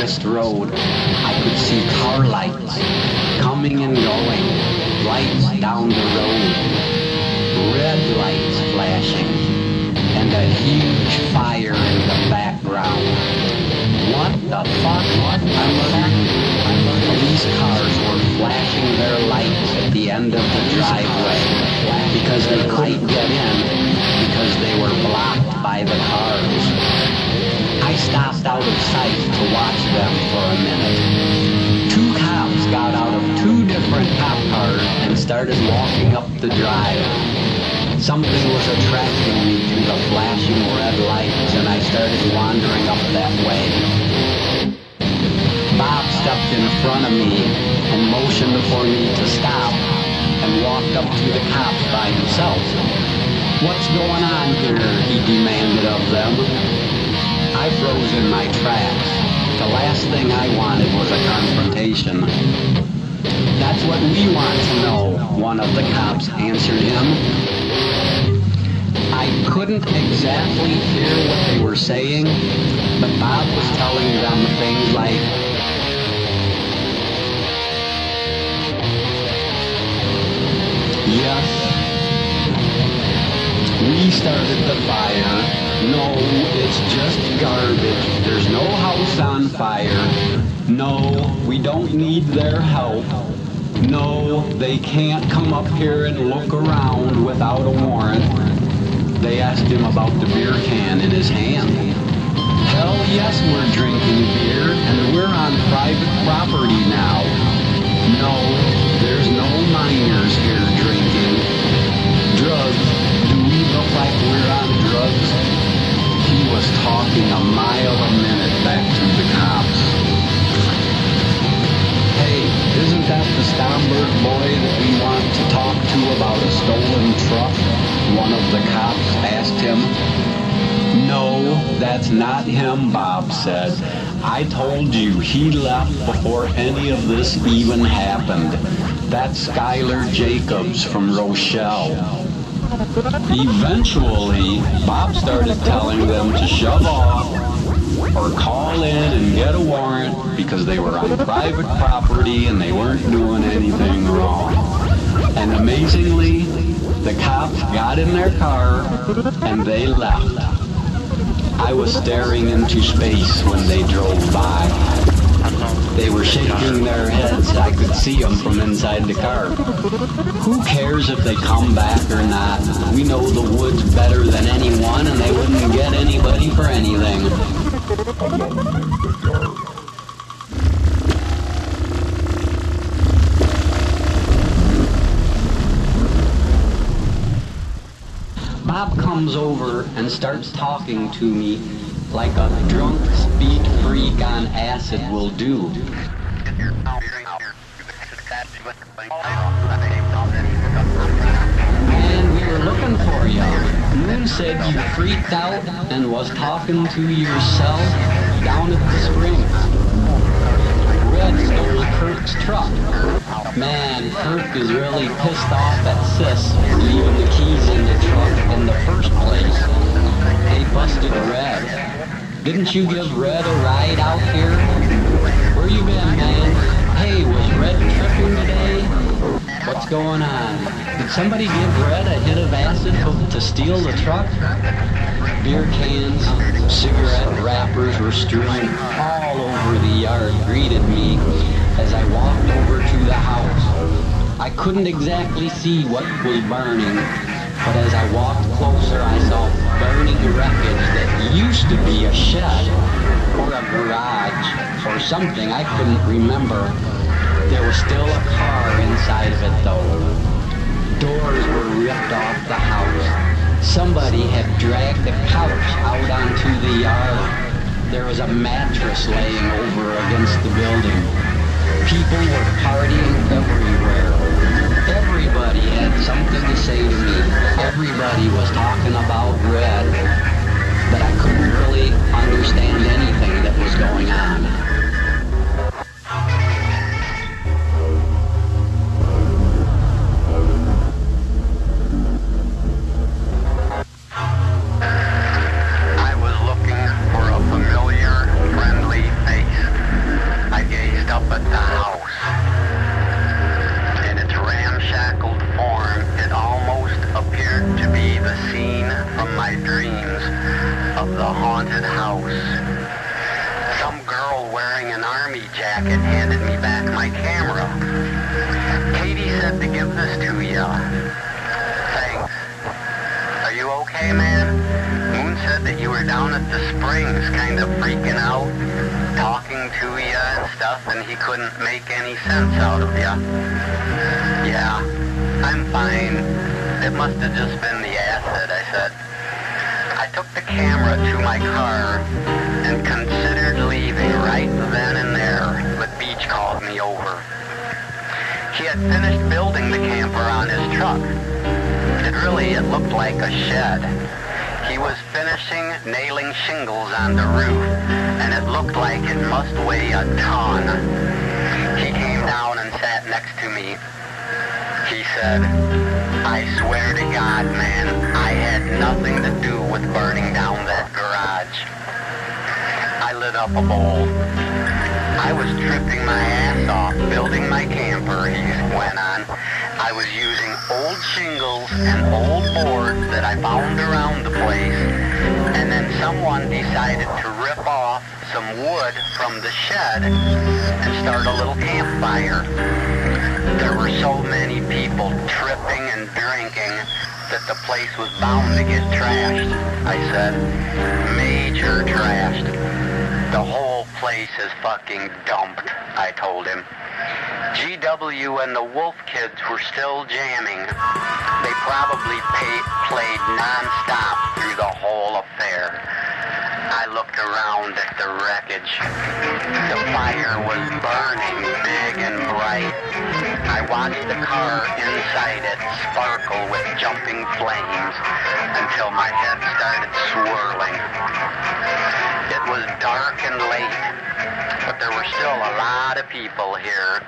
twist road, I could see car lights coming and going, lights down the road, red lights flashing, and a huge fire in the background. What the fuck? I muttered. Police cars were flashing their lights at the end of the driveway because they couldn't get in because they were blocked by the cars. I stopped out of sight to watch them for a minute. Two cops got out of two different cop cars and started walking up the drive. Something was attracting me to the flashing red lights, and I started wandering up that way. Bob stepped in front of me and motioned for me to stop and walked up to the cops by himself. "What's going on here?" he demanded of them. I froze in my tracks. The last thing I wanted was a confrontation. "That's what we want to know," one of the cops answered him. I couldn't exactly hear what they were saying, but Bob was telling them things like, "Yes, we started the fire. No, it's just garbage. There's no house on fire. No, we don't need their help. No, they can't come up here and look around without a warrant." They asked him about the beer can in his hand. "Hell yes, we're drinking beer, and we're on private property now. No, there's no minors here drinking. Drugs? Do we look like we're on drugs?" He was talking a mile a minute back to the cops. "Hey, isn't that the Stomberg boy that we want to talk to about a stolen truck?" one of the cops asked him. "No, that's not him," Bob said. "I told you he left before any of this even happened. That's Skylar Jacobs from Rochelle." Eventually, Bob started telling them to shove off or call in and get a warrant because they were on private property and they weren't doing anything wrong. And amazingly, the cops got in their car and they left. I was staring into space when they drove by. They were shaking their heads. I could see them from inside the car. Who cares if they come back or not? We know the woods better than anyone, and they wouldn't get anybody for anything. Bob comes over and starts talking to me like a drunk speed freak on acid will do. "Man, we were looking for you. Moon said you freaked out and was talking to yourself down at the springs. Red stole Kirk's truck. Man, Kirk is really pissed off at Sis for leaving the keys in the truck in the first place. They busted Red. Didn't you give Red a ride out here? Where you been, man? Hey, was Red tripping today? What's going on? Did somebody give Red a hit of acid to steal the truck?" Beer cans, cigarette wrappers were strewn all over the yard, greeted me as I walked over to the house. I couldn't exactly see what was burning, but as I walked closer, I saw burning wreckage that used to be a shed or a garage or something. I couldn't remember. There was still a car inside of it, though. Doors were ripped off the house. Somebody had dragged the couch out onto the yard. There was a mattress laying over against the building. People were partying everywhere. Everybody had something to say to me. Everybody was talking about Red, but I couldn't really understand anything that was going on. I was looking for a familiar, friendly face. an army jacket, handed me back my camera. Katie said to give this to ya. Thanks. Are you okay, man? Moon said that you were down at the springs, kind of freaking out, talking to ya and stuff, and he couldn't make any sense out of ya. Yeah, I'm fine. It must have just been the acid, I said. I took the camera to my car and considered leaving right then and there, but Beach called me over. He had finished building the camper on his truck. It looked like a shed. He was finishing nailing shingles on the roof, and it looked like it must weigh a ton. He came down and sat next to me. He said, I swear to God, man, I had nothing to do with burning down that garage. I lit up a bowl. I was tripping my ass off building my camper, he went on. I was using old shingles and old boards that I found around the place, and then someone decided to rip off some wood from the shed and start a little campfire. There were so many people tripping and drinking that the place was bound to get trashed, I said. Major trashed. The whole place is fucking dumped, I told him. GW and the Wolf Kids were still jamming. They probably played non-stop through the whole affair. I looked around at the wreckage. The fire was burning big and bright. I watched the car inside it sparkle with jumping flames until my head started swirling. It was dark and late, but there were still a lot of people here.